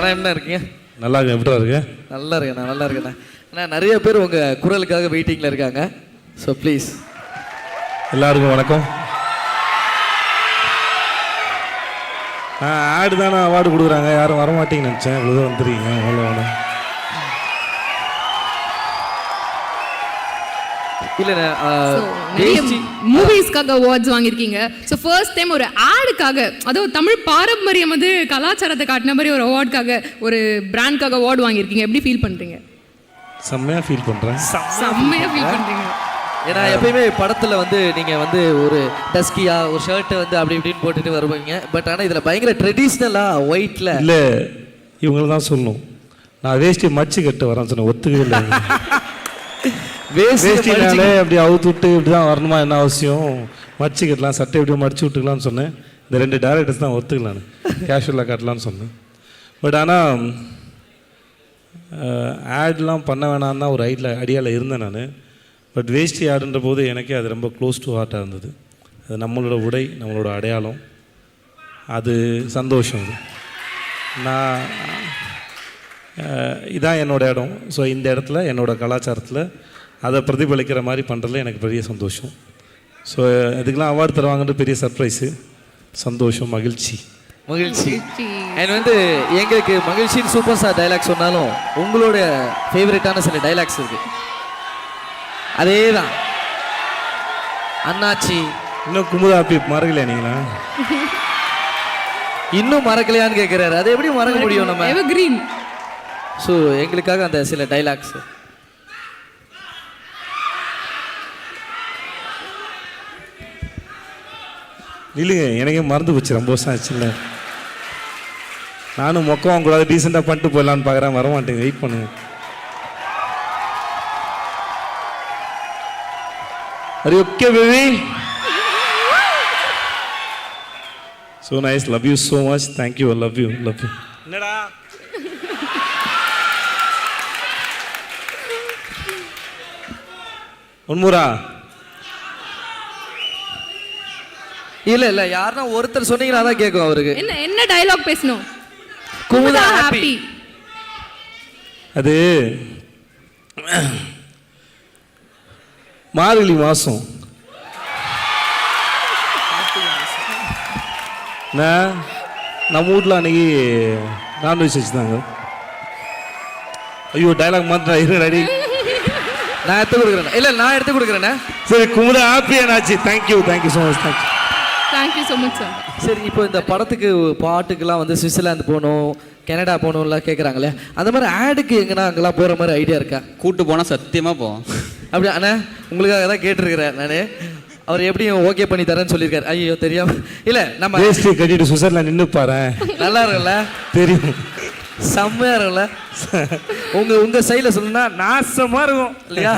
அண்ணா என்ன இருக்கீங்க? நல்லா இருக்கு. எப்படி இருக்கு? நல்லா இருக்கேண்ணா, நல்லா இருக்கேண்ணா. அண்ணா நிறைய பேர் உங்கள் குரலுக்காக வெயிட்டிங்கில் இருக்காங்க. So please. எல்லாருக்கும் வணக்கம். ஆடு தானே அவார்டு கொடுக்குறாங்க, யாரும் வரமாட்டீங்கன்னு நினச்சேன். இவ்வளோ வந்துருக்கீங்க. அவ்வளோ வேணும் இல்லைண்ணா. மூவிஸ்க்காக அவார்ட்ஸ் வாங்கியிருக்கீங்க. ஸோ ஃபர்ஸ்ட் டைம் ஒரு ஆடுக்காக, அதாவது தமிழ் பாரம்பரியம் வந்து கலாச்சாரத்தை காட்டின மாதிரி ஒரு அவார்டுக்காக, ஒரு பிராண்ட்காக அவார்டு வாங்கியிருக்கீங்க. எப்படி ஃபீல் பண்ணுறீங்க? செம்மையாக ஃபீல் பண்ணுறேன். செம்மையாக ஃபீல் பண்ணுறீங்க. ஏன்னா எப்பயுமே படத்தில் வந்து நீங்கள் வந்து ஒரு டஸ்கியாக ஒரு ஷர்ட்டை வந்து அப்படி இப்படின்னு போட்டுட்டு வருவீங்க. பட் ஆனால் இதில் பயங்கர ட்ரெடிஷ்னலாக ஒயிட்டில். இல்லை, இவங்கள தான் சொல்லணும். நான் வேஷ்டி மடிச்சு கட்டு வரேன் சொன்னேன், ஒத்துக்கவே இல்லை. வேஷ்டினாலே அப்படி அவுத்து விட்டு இப்படி தான் வரணுமா, என்ன அவசியம்? மடிச்சு கட்டலாம், சட்டை எப்படியோ மடிச்சு விட்டுக்கலாம்னு சொன்னேன். இந்த 2 டேரக்டர்ஸ் தான் ஒத்துக்கலான்னு, கேஷுவலாக கட்டலான்னு சொன்னேன். பட் ஆனால் ஆட்லாம் பண்ண வேணான்னு தான் ஒரு ஐடியாவில் இருந்தேன் நான். பட் வேஷ்டி ஆடுன்ற போது எனக்கே அது ரொம்ப க்ளோஸ் டு ஹார்ட்டாக இருந்தது. அது நம்மளோட உடை, நம்மளோட அடையாளம், அது சந்தோஷம். அது நான் இதான் என்னோடய இடம். ஸோ இந்த இடத்துல என்னோடய கலாச்சாரத்தில் அதை பிரதிபலிக்கிற மாதிரி பண்ணுறதுல எனக்கு பெரிய சந்தோஷம். ஸோ இதுக்கெலாம் அவார்டு தருவாங்கன்றது பெரிய சர்ப்ரைஸு. சந்தோஷம், மகிழ்ச்சி. அண்ட் வந்து எங்களுக்கு மகிழ்ச்சின்னு சூப்பர் ஸ்டார் டைலாக் சொன்னாலும் உங்களோட ஃபேவரட்டான சில டைலாக்ஸ் இருக்கு. அதே தான் அண்ணாச்சி. இன்னும் குமுதா அப்படி மறக்கலையா நீங்களா? இன்னும் மறக்கலையான்னு கேட்குறாரு. அது எப்படி மறக்க முடியும் நம்ம? எவர்கிரீன். ஸோ எங்களுக்காக அந்த சில டைலாக்ஸ். இல்லைங்க, எனக்கே மறந்து போச்சு. ரொம்ப வருஷம் ஆச்சுல்ல. நானும் மொக்கம் கூடாது, டீசெண்டாக பண்ணிட்டு போயிடலான்னு பார்க்குறேன். வரமாட்டேங்க, வெயிட் பண்ணுங்க. Are you okay, baby? So nice. Love you so much. Thank you. I love you. Love you. என்னடா? ஒன்முரா? இல்ல யாருன்னா ஒருத்தர் சொன்னீங்கன்னா தான் கேட்கும் அவருக்கு. என்ன டயலாக் பேசணும்? குமுதா ஹாப்பி. அது மார்கழி மாதம் நம்ம வீட்டில் அன்னைக்கு நான்வெஜ் வச்சுருந்தாங்க. ஐயோ, டைலாக் மாத்திரம் இரு ரெடி. நான் எடுத்து கொடுக்குறேன். இல்லை, நான் எடுத்து கொடுக்குறேண்ணே. சரி, குமுதா ஹாப்பி என்னாச்சு? Thank you so much. Thank you so much sir. சரி, இப்போ இந்த படத்துக்கு பாட்டுக்கெல்லாம் வந்து சுவிட்சர்லாந்து போகணும், கனடா போகணும்லாம் கேட்குறாங்களே, அந்த மாதிரி ஆடுக்கு எங்கன்னா அங்கெல்லாம் போகிற மாதிரி ஐடியா இருக்கா? கூட்டு போனால் சத்தியமாக போவோம். அப்படி அண்ணா உங்களுக்காக தான் கேட்டிருக்கிறேன் நான். அவர் எப்படியும் ஓகே பண்ணி தரேன்னு சொல்லியிருக்காரு. ஐயோ தெரியாம. இல்லை, நம்ம வேஷ்டி கட்டிட்டு சுவிட்சர்லாந்து நின்று பாரு. நல்லா இருக்குல்ல? தெரியும், செம்மையா இருக்குல்ல? உங்க சைடில் சொல்லணும்னா நாசமாக இருக்கும் இல்லையா?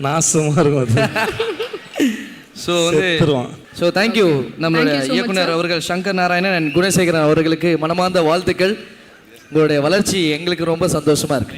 நாசமாக இருக்கும் அது. ஸோ வந்து ஸோ தேங்க்யூ. நம்மளுடைய இயக்குனர் அவர்கள் சங்கர் நாராயணன் அண்ட் குணசேகரன் அவர்களுக்கு மனமார்ந்த வாழ்த்துக்கள். உங்களுடைய வளர்ச்சி எங்களுக்கு ரொம்ப சந்தோஷமா இருக்கு.